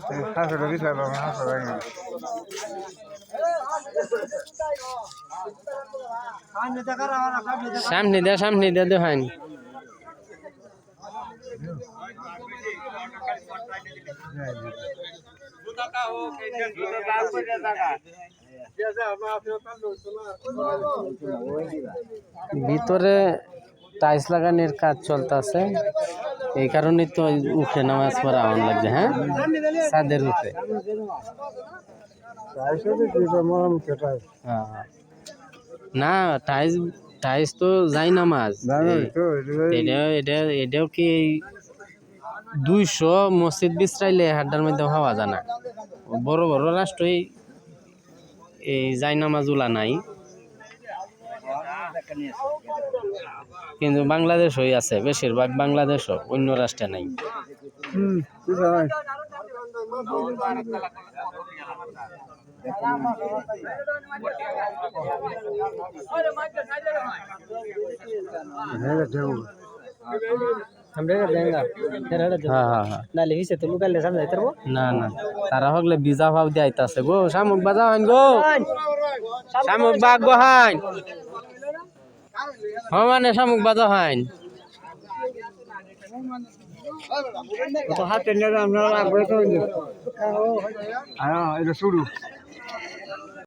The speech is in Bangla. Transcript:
500 দিতে হবে 500 টাকা সামনে দে দেখেন ভিতরে টাইলস লাগানোর কাজ চলতেছে এই কারণে তো উঠে নামাজ পড়া আমার লাগছে হ্যাঁ ছাদের উপরে না টাইলস তো যাই নামাজ এটাও কি 200 মসজিদ বিছরাইলে হাড্ডার মধ্যে হওয়া যায় না বড় বড় রাষ্ট্রই এই যাই নামাজ উলা নাই কিন্তু বাংলাদেশই আছে বেশিরভাগ বাংলাদেশও অন্য রাষ্ট্রে নাই না তারা হগলে বিজা ভাব দিয়ে আইতাছে গো শামুক বাজা হান গো শামুক বাগ গো হান মানে শামুক বাজা হান হাতে নিয়ে আমরা লাগবে তো এটা শুরু